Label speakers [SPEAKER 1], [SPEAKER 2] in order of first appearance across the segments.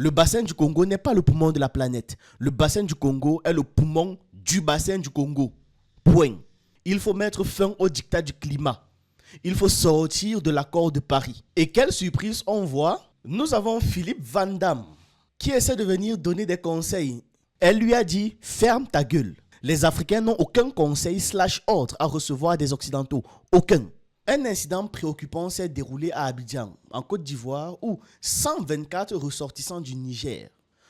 [SPEAKER 1] Le bassin du Congo n'est pas le poumon de la planète. Le bassin du Congo est le poumon du bassin du Congo. Point. Il faut mettre fin au diktat du climat. Il faut sortir de l'accord de Paris. Et quelle surprise on voit? Nous avons Philippe Van Damme qui essaie de venir donner des conseils. Elle lui a dit « Ferme ta gueule ». Les Africains n'ont aucun conseil / ordre à recevoir des Occidentaux. Aucun. Un incident préoccupant s'est déroulé à Abidjan, en Côte d'Ivoire, où 124 ressortissants du Niger,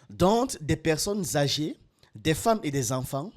[SPEAKER 1] dont des personnes âgées, des femmes et des enfants,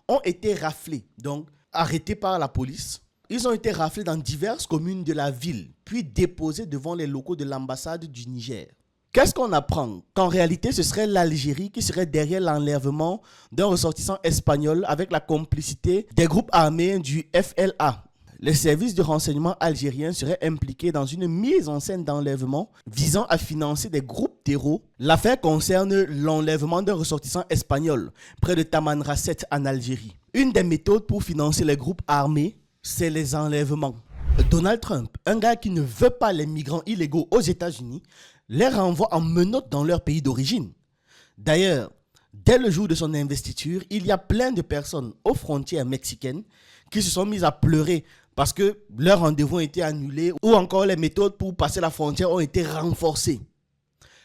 [SPEAKER 1] ont été raflés, donc arrêtés par la police. Ils ont été raflés dans diverses communes de la ville, puis déposés devant les locaux de l'ambassade du Niger. Qu'est-ce qu'on apprend? Qu'en réalité, ce serait l'Algérie qui serait derrière l'enlèvement d'un ressortissant espagnol avec la complicité des groupes armés du FLA. Les services de renseignement algériens seraient impliqués dans une mise en scène d'enlèvement visant à financer des groupes terreaux. L'affaire concerne l'enlèvement d'un ressortissant espagnol près de Tamanrasset en Algérie. Une des méthodes pour financer les groupes armés, c'est les enlèvements. Donald Trump, un gars qui ne veut pas les migrants illégaux aux États-Unis, les renvoie en menottes dans leur pays d'origine. D'ailleurs, dès le jour de son investiture, il y a plein de personnes aux frontières mexicaines qui se sont mises à pleurer parce que leurs rendez-vous ont été annulés ou encore les méthodes pour passer la frontière ont été renforcées.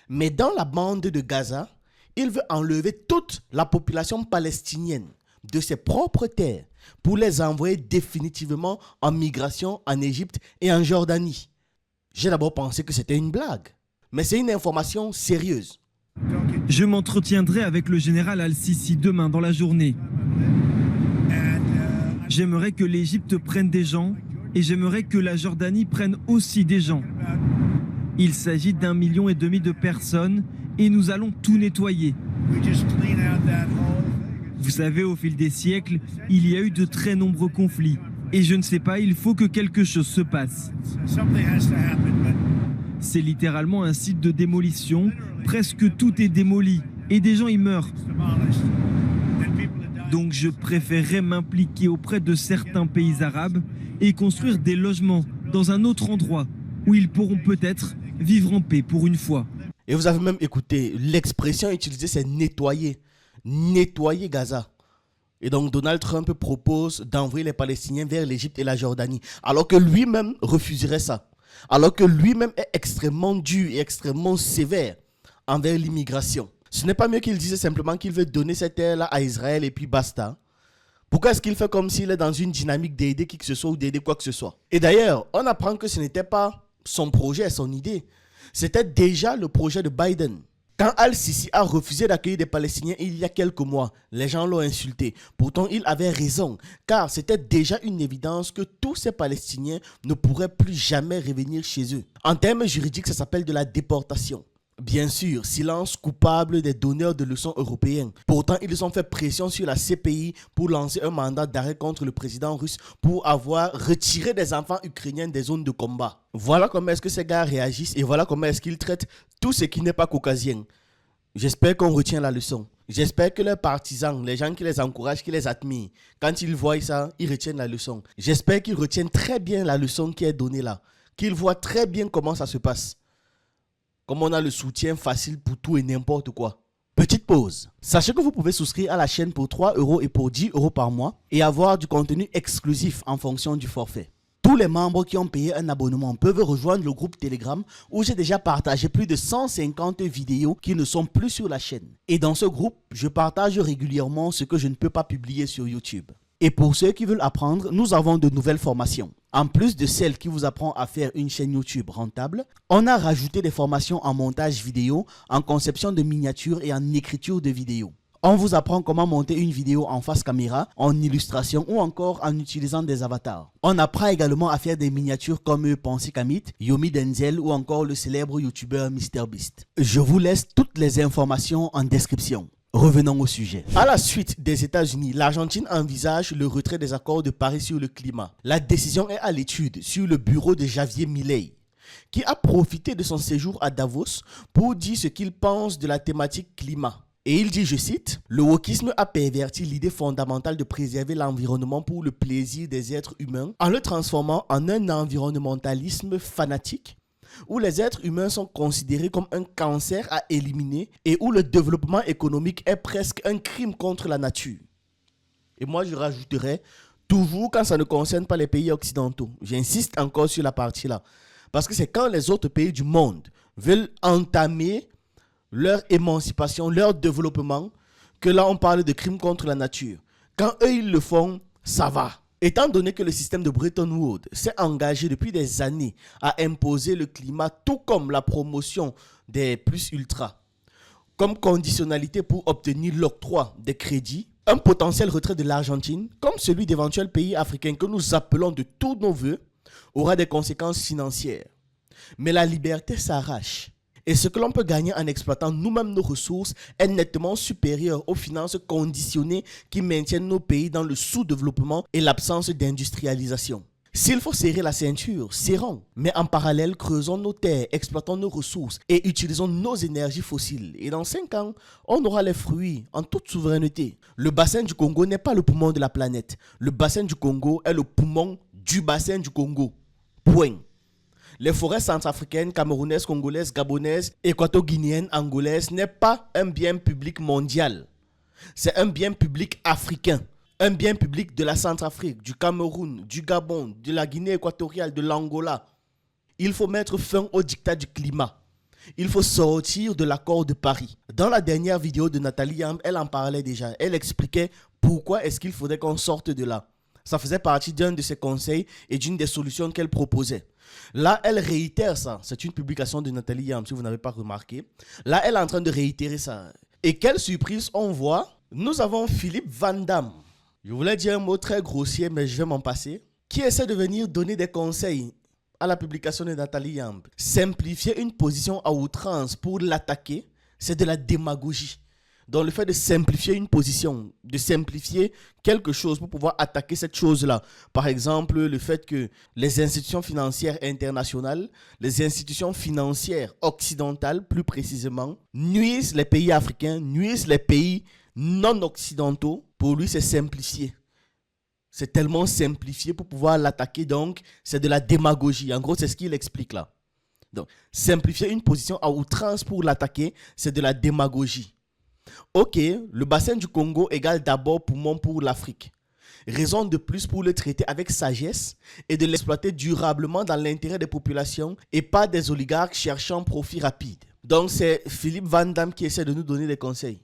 [SPEAKER 1] Mais dans la bande de Gaza, il veut enlever toute la population palestinienne de ses propres terres pour les envoyer définitivement en migration en Égypte et en Jordanie. J'ai d'abord pensé que c'était une blague, mais c'est une information sérieuse.
[SPEAKER 2] Je m'entretiendrai avec le général Al-Sisi demain dans la journée. J'aimerais que l'Égypte prenne des gens et j'aimerais que la Jordanie prenne aussi des gens. Il s'agit d'1,5 million de personnes et nous allons tout nettoyer. Vous savez, au fil des siècles, il y a eu de très nombreux conflits. Et je ne sais pas, il faut que quelque chose se passe. C'est littéralement un site de démolition. Presque tout est démoli et des gens y meurent. Donc je préférerais m'impliquer auprès de certains pays arabes et construire des logements dans un autre endroit où ils pourront peut-être vivre en paix pour une fois.
[SPEAKER 1] Et vous avez même écouté, l'expression utilisée c'est nettoyer. Nettoyer Gaza. Et donc Donald Trump propose d'envoyer les Palestiniens vers l'Égypte et la Jordanie. Alors que lui-même refuserait ça. Alors que lui-même est extrêmement dur et extrêmement sévère envers l'immigration. Ce n'est pas mieux qu'il disait simplement qu'il veut donner cette terre-là à Israël et puis basta. Pourquoi est-ce qu'il fait comme s'il est dans une dynamique d'aider qui que ce soit ou d'aider quoi que ce soit? Et d'ailleurs, on apprend que ce n'était pas son projet, son idée. C'était déjà le projet de Biden. Quand Al-Sisi a refusé d'accueillir des Palestiniens il y a quelques mois, les gens l'ont insulté. Pourtant, il avait raison, car c'était déjà une évidence que tous ces Palestiniens ne pourraient plus jamais revenir chez eux. En termes juridiques, ça s'appelle de la déportation. Bien sûr, silence coupable des donneurs de leçons européens. Pourtant, ils ont fait pression sur la CPI pour lancer un mandat d'arrêt contre le président russe pour avoir retiré des enfants ukrainiens des zones de combat. Voilà comment est-ce que ces gars réagissent et voilà comment est-ce qu'ils traitent tout ce qui n'est pas caucasien. J'espère qu'on retient la leçon. J'espère que leurs partisans, les gens qui les encouragent, qui les admirent, quand ils voient ça, ils retiennent la leçon. J'espère qu'ils retiennent très bien la leçon qui est donnée là. Qu'ils voient très bien comment ça se passe. Comme on a le soutien facile pour tout et n'importe quoi. Petite pause. Sachez que vous pouvez souscrire à la chaîne pour 3 € et pour 10 € par mois et avoir du contenu exclusif en fonction du forfait. Tous les membres qui ont payé un abonnement peuvent rejoindre le groupe Telegram où j'ai déjà partagé plus de 150 vidéos qui ne sont plus sur la chaîne. Et dans ce groupe, je partage régulièrement ce que je ne peux pas publier sur YouTube. Et pour ceux qui veulent apprendre, nous avons de nouvelles formations. En plus de celles qui vous apprend à faire une chaîne YouTube rentable, on a rajouté des formations en montage vidéo, en conception de miniatures et en écriture de vidéos. On vous apprend comment monter une vidéo en face caméra, en illustration ou encore en utilisant des avatars. On apprend également à faire des miniatures comme Pensy Kamit, Yomi Denzel ou encore le célèbre youtubeur MrBeast. Je vous laisse toutes les informations en description. Revenons au sujet. À la suite des États-Unis, l'Argentine envisage le retrait des accords de Paris sur le climat. La décision est à l'étude sur le bureau de Javier Milei, qui a profité de son séjour à Davos pour dire ce qu'il pense de la thématique climat. Et il dit, je cite, « Le wokisme a perverti l'idée fondamentale de préserver l'environnement pour le plaisir des êtres humains en le transformant en un environnementalisme fanatique où les êtres humains sont considérés comme un cancer à éliminer et où le développement économique est presque un crime contre la nature. Et moi, je rajouterais, toujours quand ça ne concerne pas les pays occidentaux. J'insiste encore sur la partie-là. Parce que c'est quand les autres pays du monde veulent entamer leur émancipation, leur développement, que là, on parle de crimes contre la nature. Quand eux, ils le font, ça va. Étant donné que le système de Bretton Woods s'est engagé depuis des années à imposer le climat, tout comme la promotion des plus ultras, comme conditionnalité pour obtenir l'octroi des crédits, un potentiel retrait de l'Argentine, comme celui d'éventuels pays africains que nous appelons de tous nos voeux, aura des conséquences financières. Mais la liberté s'arrache. Et ce que l'on peut gagner en exploitant nous-mêmes nos ressources est nettement supérieur aux finances conditionnées qui maintiennent nos pays dans le sous-développement et l'absence d'industrialisation. S'il faut serrer la ceinture, serrons. Mais en parallèle, creusons nos terres, exploitons nos ressources et utilisons nos énergies fossiles. Et dans 5 ans, on aura les fruits en toute souveraineté. Le bassin du Congo n'est pas le poumon de la planète. Le bassin du Congo est le poumon du bassin du Congo. Point. Les forêts centrafricaines, camerounaises, congolaises, gabonaises, équato-guinéennes, angolaises n'est pas un bien public mondial. C'est un bien public africain. Un bien public de la Centrafrique, du Cameroun, du Gabon, de la Guinée équatoriale, de l'Angola. Il faut mettre fin au diktat du climat. Il faut sortir de l'accord de Paris. Dans la dernière vidéo de Nathalie Yamb, elle en parlait déjà. Elle expliquait pourquoi est-ce qu'il faudrait qu'on sorte de là. Ça faisait partie d'un de ses conseils et d'une des solutions qu'elle proposait. Là, elle réitère ça. C'est une publication de Nathalie Yamb, si vous n'avez pas remarqué. Là, elle est en train de réitérer ça. Et quelle surprise on voit. Nous avons Philippe Van Damme. Je voulais dire un mot très grossier, mais je vais m'en passer. Qui essaie de venir donner des conseils à la publication de Nathalie Yamb. Simplifier une position à outrance pour l'attaquer, c'est de la démagogie. Donc le fait de simplifier une position, de simplifier quelque chose pour pouvoir attaquer cette chose-là. Par exemple, le fait que les institutions financières internationales, les institutions financières occidentales plus précisément, nuisent les pays africains, nuisent les pays non occidentaux. Pour lui, c'est simplifié. C'est tellement simplifié pour pouvoir l'attaquer, donc c'est de la démagogie. En gros, c'est ce qu'il explique là. Donc, simplifier une position à outrance pour l'attaquer, c'est de la démagogie. Ok, le bassin du Congo égale d'abord poumon pour l'Afrique. Raison de plus pour le traiter avec sagesse et de l'exploiter durablement dans l'intérêt des populations et pas des oligarques cherchant profit rapide. Donc c'est Philippe Van Damme qui essaie de nous donner des conseils.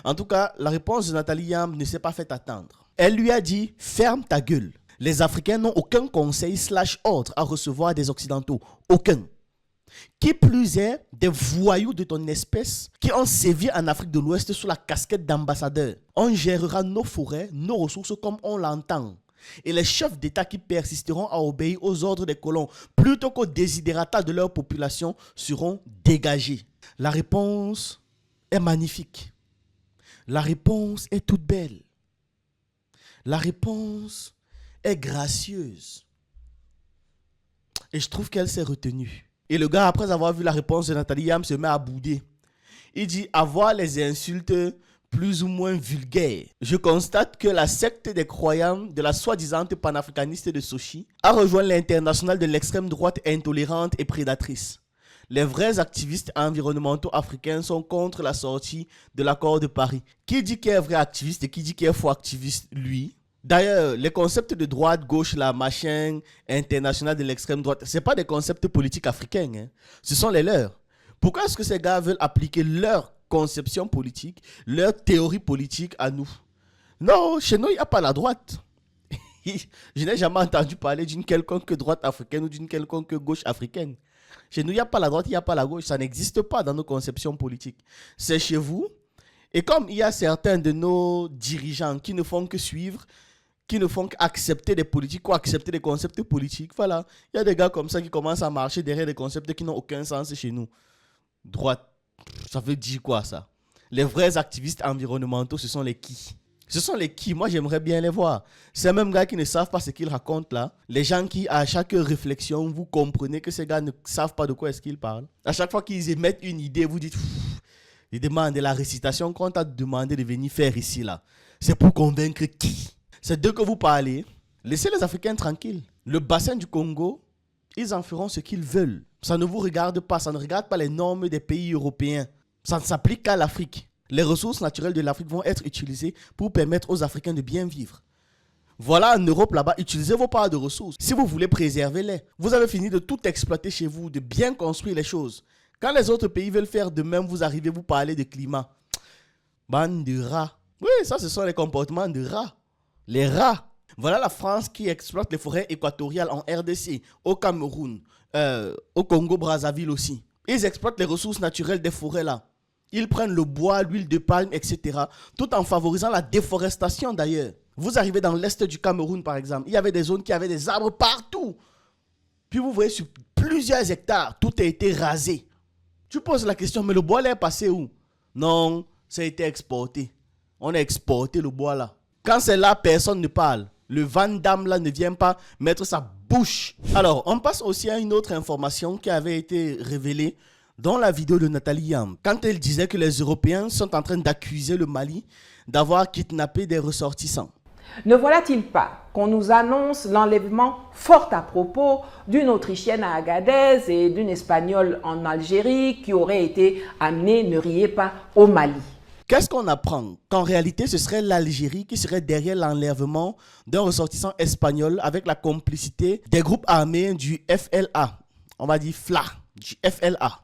[SPEAKER 1] En tout cas, la réponse de Nathalie Yamb ne s'est pas fait attendre. Elle lui a dit « Ferme ta gueule ». Les Africains n'ont aucun conseil / ordre à recevoir des Occidentaux. Aucun. Qui plus est, des voyous de ton espèce qui ont sévi en Afrique de l'Ouest sous la casquette d'ambassadeur. On gérera nos forêts, nos ressources comme on l'entend. Et les chefs d'État qui persisteront à obéir aux ordres des colons plutôt qu'aux désidérata de leur population seront dégagés. La réponse est magnifique. La réponse est toute belle. La réponse est gracieuse. Et je trouve qu'elle s'est retenue. Et le gars, après avoir vu la réponse de Nathalie Yamb, se met à bouder. Il dit, avoir les insultes plus ou moins vulgaires. Je constate que la secte des croyants de la soi-disant panafricaniste de Sochi a rejoint l'internationale de l'extrême droite intolérante et prédatrice. Les vrais activistes environnementaux africains sont contre la sortie de l'accord de Paris. Qui dit qu'il est vrai activiste et qui dit qu'il est faux activiste, lui? D'ailleurs, les concepts de droite, gauche, la machin, international de l'extrême droite, ce n'est pas des concepts politiques africains. Hein. Ce sont les leurs. Pourquoi est-ce que ces gars veulent appliquer leur conception politique, leur théorie politique à nous? Non, chez nous, il n'y a pas la droite. Je n'ai jamais entendu parler d'une quelconque droite africaine ou d'une quelconque gauche africaine. Chez nous, il n'y a pas la droite, il n'y a pas la gauche. Ça n'existe pas dans nos conceptions politiques. C'est chez vous. Et comme il y a certains de nos dirigeants qui ne font que suivre, qui ne font qu'accepter des politiques ou accepter des concepts politiques, voilà. Il y a des gars comme ça qui commencent à marcher derrière des concepts qui n'ont aucun sens chez nous. Droite, ça veut dire quoi ça? Les vrais activistes environnementaux, ce sont les qui? Ce sont les qui? Moi, j'aimerais bien les voir. Ces mêmes gars qui ne savent pas ce qu'ils racontent là. Les gens qui, à chaque réflexion, vous comprenez que ces gars ne savent pas de quoi est-ce qu'ils parlent. À chaque fois qu'ils émettent une idée, vous dites... Ils demandent la récitation qu'on t'a demandé de venir faire ici là. C'est pour convaincre qui? C'est d'eux que vous parlez. Laissez les Africains tranquilles. Le bassin du Congo, ils en feront ce qu'ils veulent. Ça ne vous regarde pas, ça ne regarde pas les normes des pays européens. Ça ne s'applique qu'à l'Afrique. Les ressources naturelles de l'Afrique vont être utilisées pour permettre aux Africains de bien vivre. Voilà, en Europe, là-bas, utilisez vos parts de ressources. Si vous voulez préserver-les, vous avez fini de tout exploiter chez vous, de bien construire les choses. Quand les autres pays veulent faire de même, vous arrivez, vous parlez de climat. Bande de rats. Oui, ça, ce sont les comportements de rats. Les rats. Voilà la France qui exploite les forêts équatoriales en RDC, au Cameroun, au Congo-Brazzaville aussi. Ils exploitent les ressources naturelles des forêts là. Ils prennent le bois, l'huile de palme, etc. Tout en favorisant la déforestation d'ailleurs. Vous arrivez dans l'est du Cameroun par exemple. Il y avait des zones qui avaient des arbres partout. Puis vous voyez sur plusieurs hectares, tout a été rasé. Tu poses la question, mais le bois là est passé où? Non, ça a été exporté. On a exporté le bois là. Quand c'est là, personne ne parle. Le Van Damme là ne vient pas mettre sa bouche. Alors, on passe aussi à une autre information qui avait été révélée dans la vidéo de Nathalie Yamb. Quand elle disait que les Européens sont en train d'accuser le Mali d'avoir kidnappé des ressortissants.
[SPEAKER 3] Ne voilà-t-il pas qu'on nous annonce l'enlèvement fort à propos d'une Autrichienne à Agadez et d'une Espagnole en Algérie qui auraient été amenées, ne riez pas, au Mali?
[SPEAKER 1] Qu'est-ce qu'on apprend? Qu'en réalité, ce serait l'Algérie qui serait derrière l'enlèvement d'un ressortissant espagnol avec la complicité des groupes armés du FLA. On va dire FLA, du FLA.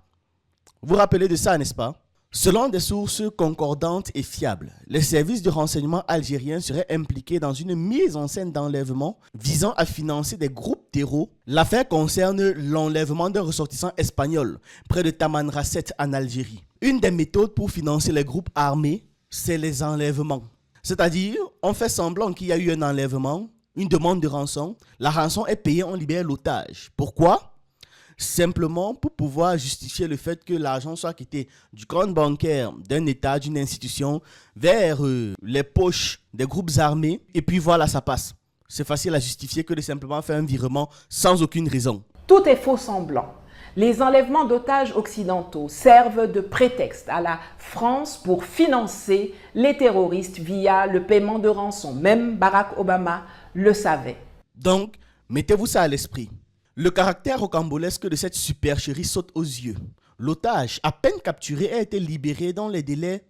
[SPEAKER 1] Vous vous rappelez de ça, n'est-ce pas? Selon des sources concordantes et fiables, les services de renseignement algériens seraient impliqués dans une mise en scène d'enlèvement visant à financer des groupes terreaux. L'affaire concerne l'enlèvement d'un ressortissant espagnol près de Tamanrasset en Algérie. Une des méthodes pour financer les groupes armés, c'est les enlèvements. C'est-à-dire, on fait semblant qu'il y a eu un enlèvement, une demande de rançon. La rançon est payée, on libère l'otage. Pourquoi? Simplement pour pouvoir justifier le fait que l'argent soit quitté du compte bancaire d'un État, d'une institution, vers les poches des groupes armés. Et puis voilà, ça passe. C'est facile à justifier que de simplement faire un virement sans aucune raison.
[SPEAKER 3] Tout est faux semblant. Les enlèvements d'otages occidentaux servent de prétexte à la France pour financer les terroristes via le paiement de rançon. Même Barack Obama le savait.
[SPEAKER 1] Donc, mettez-vous ça à l'esprit. Le caractère rocambolesque de cette supercherie saute aux yeux. L'otage, à peine capturé, a été libéré dans les délais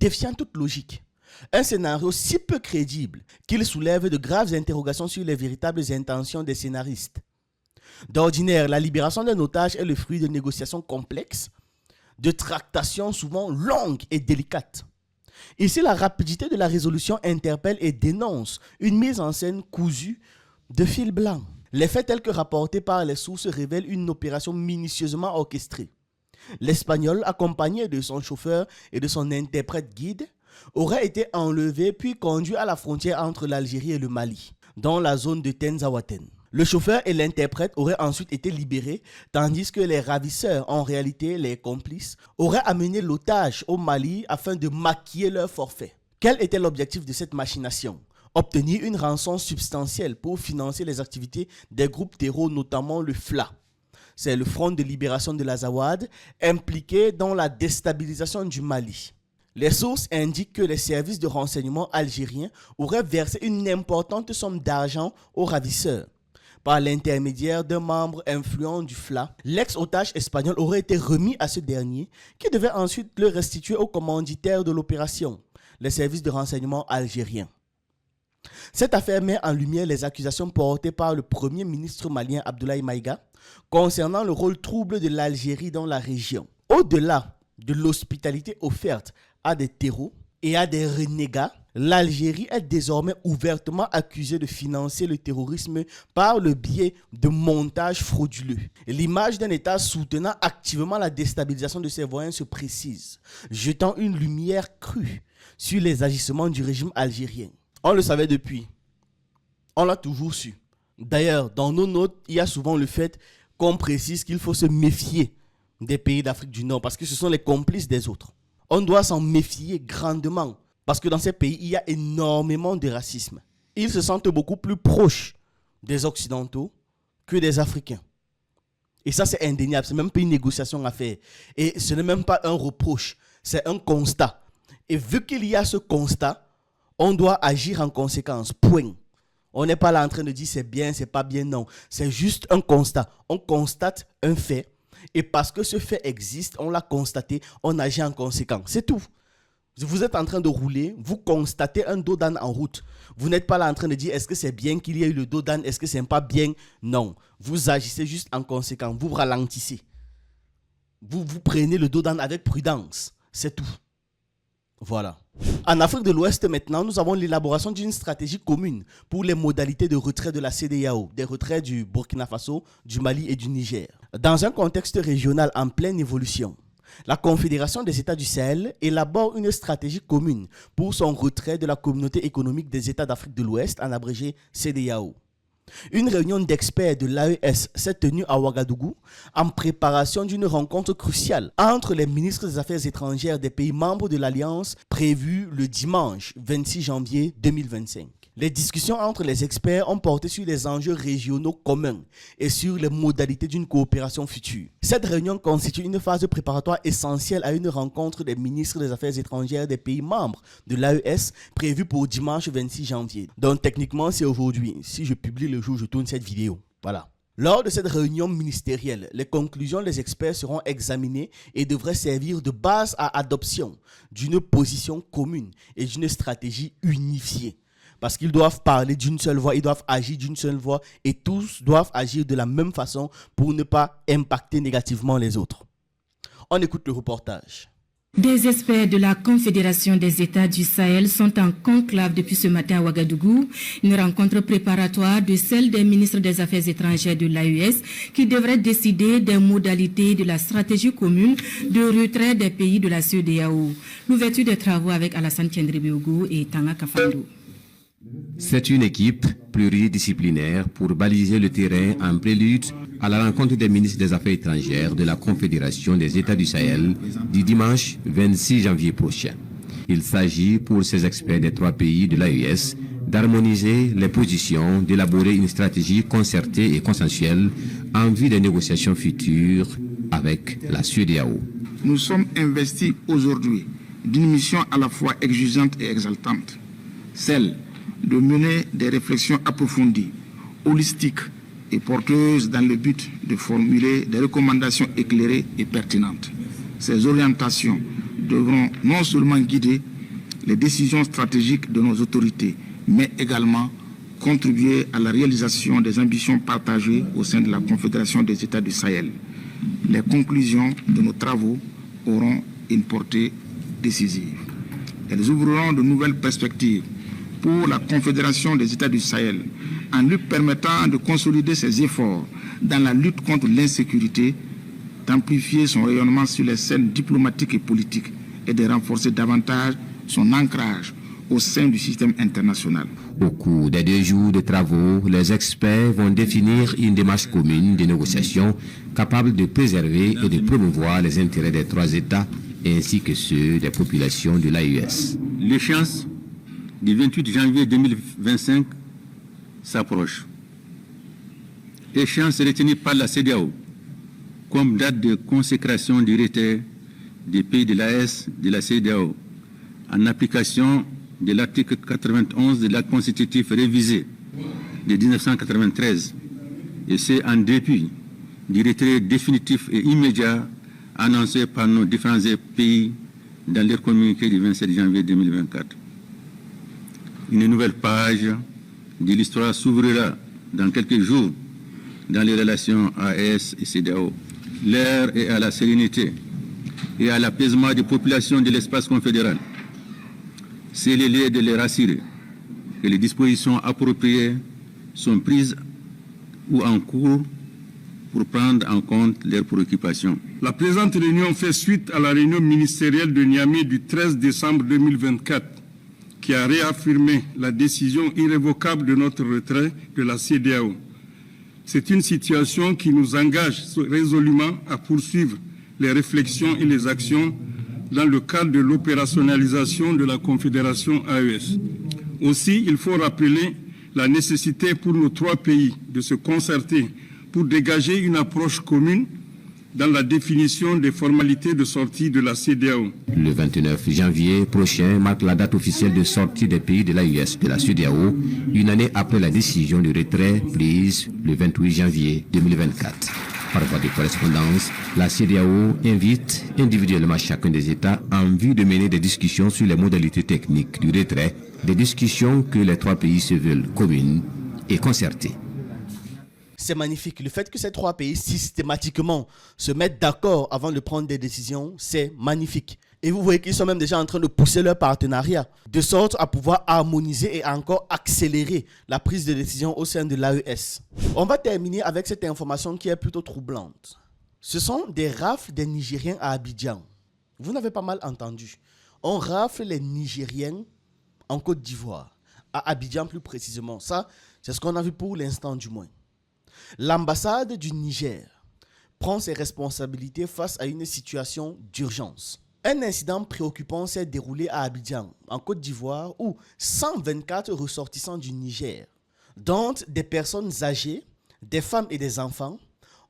[SPEAKER 1] défiant toute logique. Un scénario si peu crédible qu'il soulève de graves interrogations sur les véritables intentions des scénaristes. D'ordinaire, la libération d'un otage est le fruit de négociations complexes, de tractations souvent longues et délicates. Ici, la rapidité de la résolution interpelle et dénonce une mise en scène cousue de fil blanc. Les faits tels que rapportés par les sources révèlent une opération minutieusement orchestrée. L'Espagnol, accompagné de son chauffeur et de son interprète guide, aurait été enlevé puis conduit à la frontière entre l'Algérie et le Mali, dans la zone de Tenzawaten. Le chauffeur et l'interprète auraient ensuite été libérés, tandis que les ravisseurs, en réalité les complices, auraient amené l'otage au Mali afin de maquiller leur forfait. Quel était l'objectif de cette machination ? Obtenir une rançon substantielle pour financer les activités des groupes terreaux, notamment le FLA. C'est le Front de libération de l'Azawad, impliqué dans la déstabilisation du Mali. Les sources indiquent que les services de renseignement algériens auraient versé une importante somme d'argent aux ravisseurs. Par l'intermédiaire d'un membre influent du FLA, l'ex-otage espagnol aurait été remis à ce dernier, qui devait ensuite le restituer au commanditaire de l'opération, les services de renseignement algériens. Cette affaire met en lumière les accusations portées par le premier ministre malien Abdoulaye Maïga concernant le rôle trouble de l'Algérie dans la région. Au-delà de l'hospitalité offerte à des terreaux et à des renégats, l'Algérie est désormais ouvertement accusée de financer le terrorisme par le biais de montages frauduleux. L'image d'un État soutenant activement la déstabilisation de ses voisins se précise, jetant une lumière crue sur les agissements du régime algérien. On le savait depuis. On l'a toujours su. D'ailleurs, dans nos notes, il y a souvent le fait qu'on précise qu'il faut se méfier des pays d'Afrique du Nord parce que ce sont les complices des autres. On doit s'en méfier grandement parce que dans ces pays, il y a énormément de racisme. Ils se sentent beaucoup plus proches des Occidentaux que des Africains. Et ça, c'est indéniable. Ce n'est même pas une négociation à faire. Et ce n'est même pas un reproche. C'est un constat. Et vu qu'il y a ce constat, on doit agir en conséquence, point. On n'est pas là en train de dire c'est bien, c'est pas bien, non. C'est juste un constat. On constate un fait Et parce que ce fait existe, on l'a constaté, on agit en conséquence. C'est tout. Vous êtes en train de rouler, vous constatez un dos d'âne en route. Vous n'êtes pas là en train de dire est-ce que c'est bien qu'il y ait eu le dos d'âne, est-ce que c'est pas bien. Non, vous agissez juste en conséquence, vous ralentissez. Vous prenez le dos d'âne avec prudence, c'est tout. Voilà. En Afrique de l'Ouest maintenant, nous avons l'élaboration d'une stratégie commune pour les modalités de retrait de la CEDEAO, des retraits du Burkina Faso, du Mali et du Niger. Dans un contexte régional en pleine évolution, la Confédération des États du Sahel élabore une stratégie commune pour son retrait de la Communauté économique des États d'Afrique de l'Ouest, en abrégé CEDEAO. Une réunion d'experts de l'AES s'est tenue à Ouagadougou en préparation d'une rencontre cruciale entre les ministres des Affaires étrangères des pays membres de l'Alliance prévue le dimanche 26 janvier 2025. Les discussions entre les experts ont porté sur les enjeux régionaux communs et sur les modalités d'une coopération future. Cette réunion constitue une phase préparatoire essentielle à une rencontre des ministres des Affaires étrangères des pays membres de l'AES prévue pour dimanche 26 janvier. Donc techniquement, c'est aujourd'hui. Si je publie le jour où je tourne cette vidéo. Voilà. Lors de cette réunion ministérielle, les conclusions des experts seront examinées et devraient servir de base à l'adoption d'une position commune et d'une stratégie unifiée. Parce qu'ils doivent parler d'une seule voix, ils doivent agir d'une seule voix et tous doivent agir de la même façon pour ne pas impacter négativement les autres. On écoute le reportage.
[SPEAKER 4] Des experts de la Confédération des États du Sahel sont en conclave depuis ce matin à Ouagadougou, une rencontre préparatoire de celle des ministres des Affaires étrangères de l'AES qui devrait décider des modalités de la stratégie commune de retrait des pays de la CEDEAO. L'ouverture des travaux avec Alassane Tiendré-Béogo et Tanga Kafando.
[SPEAKER 5] C'est une équipe pluridisciplinaire pour baliser le terrain en prélude à la rencontre des ministres des Affaires étrangères de la Confédération des États du Sahel du dimanche 26 janvier prochain. Il s'agit pour ces experts des 3 pays de l'AES d'harmoniser les positions, d'élaborer une stratégie concertée et consensuelle en vue des négociations futures avec la CEDEAO.
[SPEAKER 6] Nous sommes investis aujourd'hui d'une mission à la fois exigeante et exaltante, celle de mener des réflexions approfondies, holistiques et porteuses dans le but de formuler des recommandations éclairées et pertinentes. Ces orientations devront non seulement guider les décisions stratégiques de nos autorités, mais également contribuer à la réalisation des ambitions partagées au sein de la Confédération des États du Sahel. Les conclusions de nos travaux auront une portée décisive. Elles ouvriront de nouvelles perspectives pour la Confédération des États du Sahel en lui permettant de consolider ses efforts dans la lutte contre l'insécurité, d'amplifier son rayonnement sur les scènes diplomatiques et politiques et de renforcer davantage son ancrage au sein du système international.
[SPEAKER 5] Au cours des 2 jours de travaux, les experts vont définir une démarche commune de négociation capable de préserver et de promouvoir les intérêts des 3 États ainsi que ceux des populations de l'AES.
[SPEAKER 7] L'échéance du 28 janvier 2025 s'approche. Échéance retenue par la CEDEAO comme date de consécration du retrait des pays de l'AES de la CEDEAO en application de l'article 91 de l'acte constitutif révisé de 1993, et c'est en dépit du retrait définitif et immédiat annoncé par nos différents pays dans leur communiqué du 27 janvier 2024. Une nouvelle page de l'histoire s'ouvrira dans quelques jours dans les relations AES et CEDEAO. L'heure est à la sérénité et à l'apaisement des populations de l'espace confédéral. C'est le lieu de les rassurer que les dispositions appropriées sont prises ou en cours pour prendre en compte leurs préoccupations.
[SPEAKER 8] La présente réunion fait suite à la réunion ministérielle de Niamey du 13 décembre 2024 qui a réaffirmé la décision irrévocable de notre retrait de la CEDEAO. C'est une situation qui nous engage résolument à poursuivre les réflexions et les actions dans le cadre de l'opérationnalisation de la Confédération AES. Aussi, il faut rappeler la nécessité pour nos 3 pays de se concerter pour dégager une approche commune dans la définition des formalités de sortie de la CEDEAO.
[SPEAKER 5] Le 29 janvier prochain marque la date officielle de sortie des pays de l'AES de la CEDEAO, une année après la décision de retrait prise le 28 janvier 2024. Par voie de correspondance, la CEDEAO invite individuellement chacun des États en vue de mener des discussions sur les modalités techniques du retrait, des discussions que les trois pays se veulent communes et concertées.
[SPEAKER 1] C'est magnifique. Le fait que ces trois pays systématiquement se mettent d'accord avant de prendre des décisions, c'est magnifique. Et vous voyez qu'ils sont même déjà en train de pousser leur partenariat, de sorte à pouvoir harmoniser et encore accélérer la prise de décision au sein de l'AES. On va terminer avec cette information qui est plutôt troublante. Ce sont des rafles des Nigériens à Abidjan. Vous n'avez pas mal entendu. On rafle les Nigériens en Côte d'Ivoire, à Abidjan plus précisément. Ça, c'est ce qu'on a vu pour l'instant du moins. L'ambassade du Niger prend ses responsabilités face à une situation d'urgence. Un incident préoccupant s'est déroulé à Abidjan, en Côte d'Ivoire, où 124 ressortissants du Niger, dont des personnes âgées, des femmes et des enfants,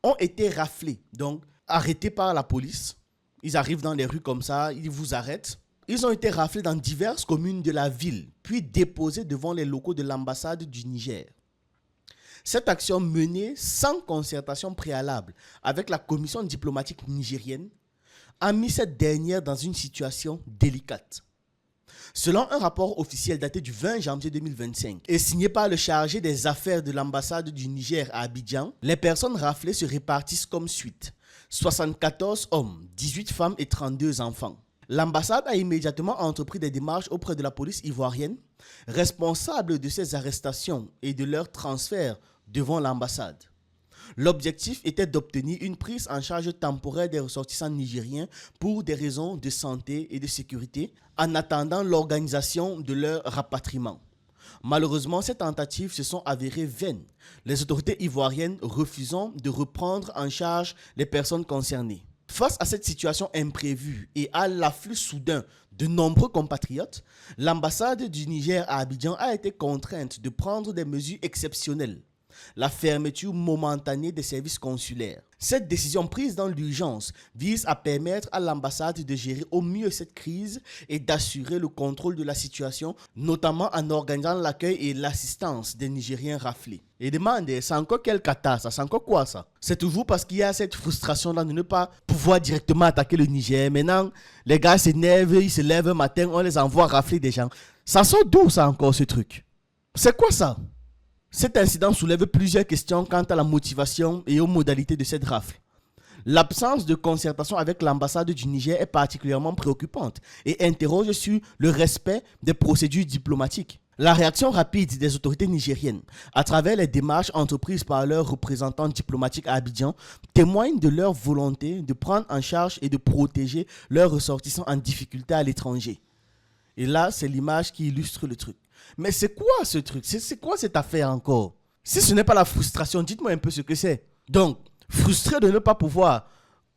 [SPEAKER 1] ont été raflés, donc arrêtés par la police. Ils arrivent dans les rues comme ça, ils vous arrêtent. Ils ont été raflés dans diverses communes de la ville, puis déposés devant les locaux de l'ambassade du Niger. Cette action menée sans concertation préalable avec la commission diplomatique nigérienne a mis cette dernière dans une situation délicate. Selon un rapport officiel daté du 20 janvier 2025 et signé par le chargé des affaires de l'ambassade du Niger à Abidjan, les personnes raflées se répartissent comme suit. 74 hommes, 18 femmes et 32 enfants. L'ambassade a immédiatement entrepris des démarches auprès de la police ivoirienne, responsable de ces arrestations et de leur transfert devant l'ambassade. L'objectif était d'obtenir une prise en charge temporaire des ressortissants nigériens pour des raisons de santé et de sécurité, en attendant l'organisation de leur rapatriement. Malheureusement, ces tentatives se sont avérées vaines, les autorités ivoiriennes refusant de reprendre en charge les personnes concernées. Face à cette situation imprévue et à l'afflux soudain de nombreux compatriotes, l'ambassade du Niger à Abidjan a été contrainte de prendre des mesures exceptionnelles. La fermeture momentanée des services consulaires. Cette décision prise dans l'urgence vise à permettre à l'ambassade de gérer au mieux cette crise et d'assurer le contrôle de la situation, notamment en organisant l'accueil et l'assistance des Nigériens raflés. Et demandez, c'est encore quel cata ça? C'est encore quoi ça? C'est toujours parce qu'il y a cette frustration-là de ne pas pouvoir directement attaquer le Niger. Maintenant, les gars s'énervent, ils se lèvent un matin, on les envoie rafler des gens. Ça sort d'où ça encore ce truc? C'est quoi ça? Cet incident soulève plusieurs questions quant à la motivation et aux modalités de cette rafle. L'absence de concertation avec l'ambassade du Niger est particulièrement préoccupante et interroge sur le respect des procédures diplomatiques. La réaction rapide des autorités nigériennes, à travers les démarches entreprises par leurs représentants diplomatiques à Abidjan, témoigne de leur volonté de prendre en charge et de protéger leurs ressortissants en difficulté à l'étranger. Et là, c'est l'image qui illustre le truc. Mais c'est quoi ce truc? C'est quoi cette affaire encore? Si ce n'est pas la frustration, dites-moi un peu ce que c'est. Donc, frustré de ne pas pouvoir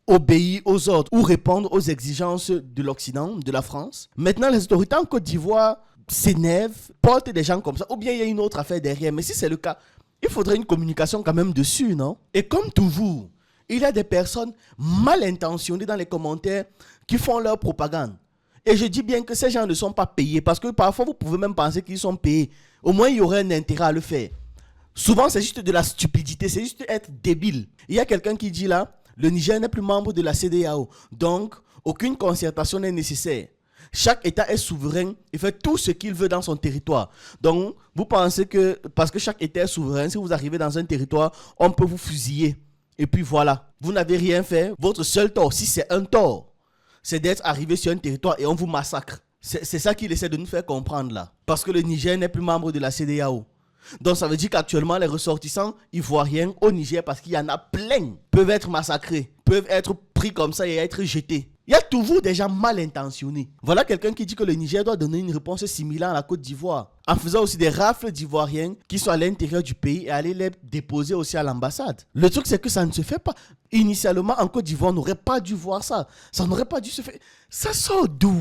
[SPEAKER 1] obéir aux ordres ou répondre aux exigences de l'Occident, de la France. Maintenant, les autorités en Côte d'Ivoire s'énervent, portent des gens comme ça, ou bien il y a une autre affaire derrière. Mais si c'est le cas, il faudrait une communication quand même dessus, non? Et comme toujours, il y a des personnes mal intentionnées dans les commentaires qui font leur propagande. Et je dis bien que ces gens ne sont pas payés parce que parfois vous pouvez même penser qu'ils sont payés. Au moins il y aurait un intérêt à le faire. Souvent c'est juste de la stupidité, c'est juste être débile. Il y a quelqu'un qui dit là, le Niger n'est plus membre de la CEDEAO, donc aucune concertation n'est nécessaire. Chaque État est souverain, il fait tout ce qu'il veut dans son territoire. Donc vous pensez que parce que chaque État est souverain, si vous arrivez dans un territoire, on peut vous fusiller. Et puis voilà, vous n'avez rien fait. Votre seul tort, si c'est un tort, c'est d'être arrivé sur un territoire et on vous massacre. C'est ça qu'il essaie de nous faire comprendre là. Parce que le Niger n'est plus membre de la CEDEAO. Donc ça veut dire qu'actuellement les ressortissants ivoiriens au Niger, parce qu'il y en a plein, peuvent être massacrés, peuvent être pris comme ça et être jetés. Il y a toujours des gens mal intentionnés. Voilà quelqu'un qui dit que le Niger doit donner une réponse similaire à la Côte d'Ivoire, en faisant aussi des rafles d'Ivoiriens qui sont à l'intérieur du pays et aller les déposer aussi à l'ambassade. Le truc c'est que ça ne se fait pas. Initialement en Côte d'Ivoire, on n'aurait pas dû voir ça. Ça n'aurait pas dû se faire. Ça sort d'où?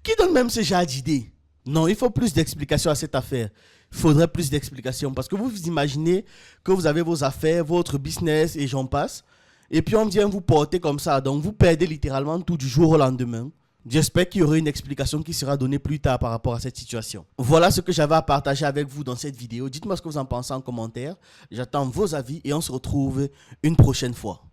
[SPEAKER 1] Qui donne même ce genre d'idée? Non, il faut plus d'explications à cette affaire. Il faudrait plus d'explications parce que vous vous imaginez que vous avez vos affaires, votre business et j'en passe. Et puis on vient vous porter comme ça. Donc vous perdez littéralement tout du jour au lendemain. J'espère qu'il y aura une explication qui sera donnée plus tard par rapport à cette situation. Voilà ce que j'avais à partager avec vous dans cette vidéo. Dites-moi ce que vous en pensez en commentaire. J'attends vos avis et on se retrouve une prochaine fois.